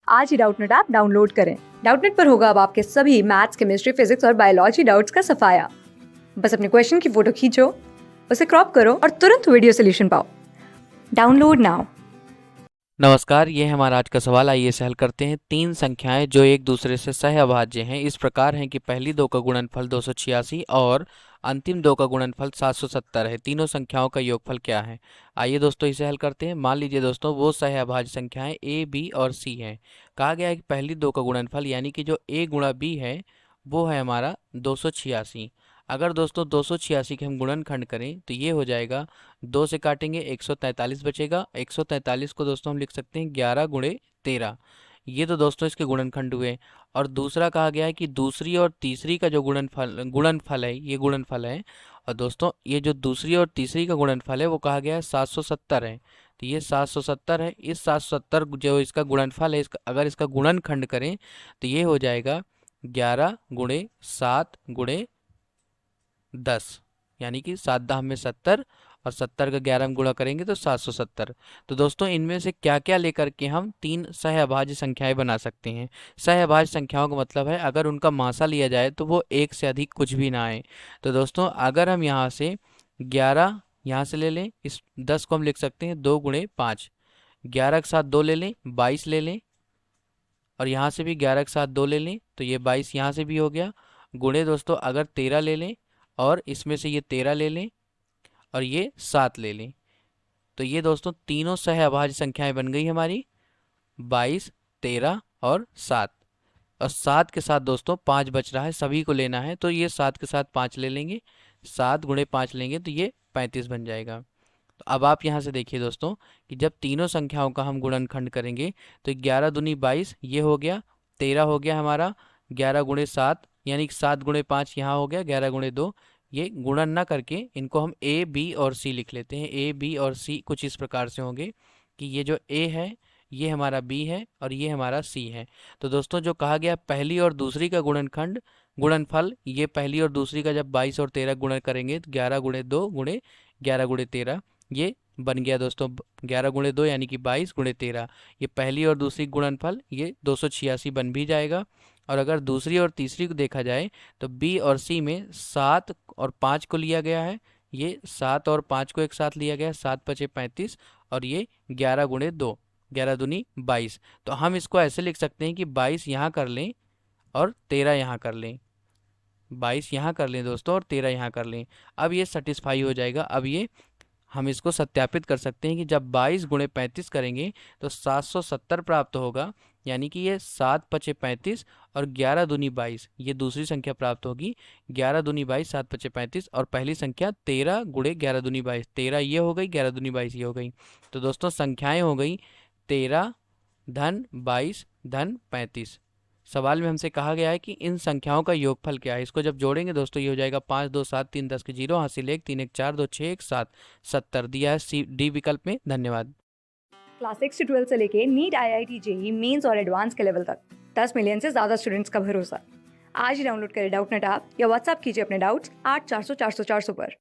आज ही Doubtnut app download करें। Doubtnut पर होगा अब आपके सभी मैथ्स, केमिस्ट्री, फिजिक्स और बायोलॉजी डाउट्स का सफाया। बस अपने क्वेश्चन की फोटो खींचो, उसे क्रॉप करो और तुरंत वीडियो सोल्यूशन पाओ। Download now. नमस्कार, ये है हमारा आज का सवाल। आइए इसे हल करते हैं। तीन संख्याएं जो एक दूसरे से सहअभाज्य हैं इस प्रकार हैं कि पहली दो का गुणनफल 286 और अंतिम दो का गुणनफल 770 है। तीनों संख्याओं का योगफल क्या है? आइए दोस्तों इसे हल करते हैं। मान लीजिए दोस्तों वो सहअभाज्य संख्याएं ए, बी और सी हैं। कहा गया है कि पहली दो का गुणनफल यानी कि जो ए गुणा बी है वो है हमारा 286। अगर दोस्तों 286 के हम गुणनखंड करें तो ये हो जाएगा, दो से काटेंगे 143 बचेगा। 143 को दोस्तों हम लिख सकते हैं 11 गुणे 13। ये तो दोस्तों इसके गुणनखंड हुए। और दूसरा कहा गया है कि दूसरी और तीसरी का जो गुणनफल है, ये गुणनफल है। और दोस्तों ये जो दूसरी और तीसरी का गुणनफल है वो कहा गया है 770 है। तो ये 770 है। इस 770 जो इसका गुणनफल है, अगर इसका गुणनखंड करें तो ये हो जाएगा 11 गुणे 7 गुणे 10, यानी कि 7 दाम में 70 और 70 का 11 में गुणा करेंगे तो 770। तो दोस्तों इनमें से क्या क्या लेकर के हम तीन सहअभाज्य संख्याएं बना सकते हैं? सहअभाज्य संख्याओं का मतलब है अगर उनका मासा लिया जाए तो वो एक से अधिक कुछ भी ना आए। तो दोस्तों अगर हम यहाँ से 11 यहाँ से ले लें, इस 10 को हम लिख सकते हैं 2 गुणे 5। 11 के साथ 2 ले लें, 22 ले लें। और यहाँ से भी 11 के साथ 2 ले लें तो ये 22 यहाँ से भी हो गया। गुणे दोस्तों अगर 13 ले लें और इसमें से ये 13 ले लें और ये 7 ले लें, तो ये दोस्तों तीनों सहअभाज्य संख्याएं बन गई हमारी, 22, 13 और 7। और 7 के साथ दोस्तों 5 बच रहा है, सभी को लेना है तो ये 7 के साथ 5 ले लेंगे। 7 गुणे 5 लेंगे तो ये 35 बन जाएगा। तो अब आप यहाँ से देखिए दोस्तों कि जब तीनों संख्याओं का हम गुणनखंड करेंगे तो 11 दूनी 22 ये हो गया, 13 हो गया हमारा, 11 गुणे 7 यानी कि 7 गुणे 5 यहाँ हो गया, 11 गुणे 2। ये गुणन ना करके इनको हम ए, बी और सी लिख लेते हैं। ए, बी और सी कुछ इस प्रकार से होंगे कि ये जो ए है ये हमारा बी है और ये हमारा सी है। तो दोस्तों जो कहा गया पहली और दूसरी का गुणनफल, ये पहली और दूसरी का जब 22 और 13 गुणन करेंगे तो 11 गुणे 2 गुणे 11 गुणे 13 ये बन गया दोस्तों 11 गुणे 2 यानी कि 22 गुणे 13। ये पहली और दूसरी गुणनफल ये 286 बन भी जाएगा। और अगर दूसरी और तीसरी को देखा जाए तो बी और सी में 7 और 5 को लिया गया है। ये 7 और 5 को एक साथ लिया गया है, 7 पचे 35 और ये 11 गुणे 2, 11 दूनी 22। तो हम इसको ऐसे लिख सकते हैं कि 22 यहाँ कर लें और 13 यहाँ कर लें, 22 यहाँ कर लें दोस्तों और 13 यहाँ कर लें। अब ये सेटिस्फाई हो जाएगा। अब ये हम इसको सत्यापित कर सकते हैं कि जब 22 गुणे 35 करेंगे तो 770 प्राप्त होगा, यानी कि ये 7 पचे 35 और 11 दूनी 22 ये दूसरी संख्या प्राप्त होगी। 11 दूनी 22, 7 पचे 35 और पहली संख्या 13 गुणे 11 दूनी 22, 13 ये हो गई, 11 दूनी 22 ये हो गई। तो दोस्तों संख्याएं हो गई 13 धन 22 धन 35। सवाल में हमसे कहा गया है कि इन संख्याओं का योगफल क्या है। इसको जब जोड़ेंगे दोस्तों ये हो जाएगा 5 2 7 3 10 के 0 हासिल 1 3 1 4 2 6 1 7 70 दिया है सी डी विकल्प में। धन्यवाद। क्लास 6 से 12 से लेके नीट, IIT, जेईई मेंस और एडवांस के लेवल तक 10 मिलियन से ज्यादा स्टूडेंट्स का भरोसा। आज ही डाउनलोड करें डाउटनेट ऐप या व्हाट्सएप कीजिए अपने डाउट्स 8400 400 400 पर।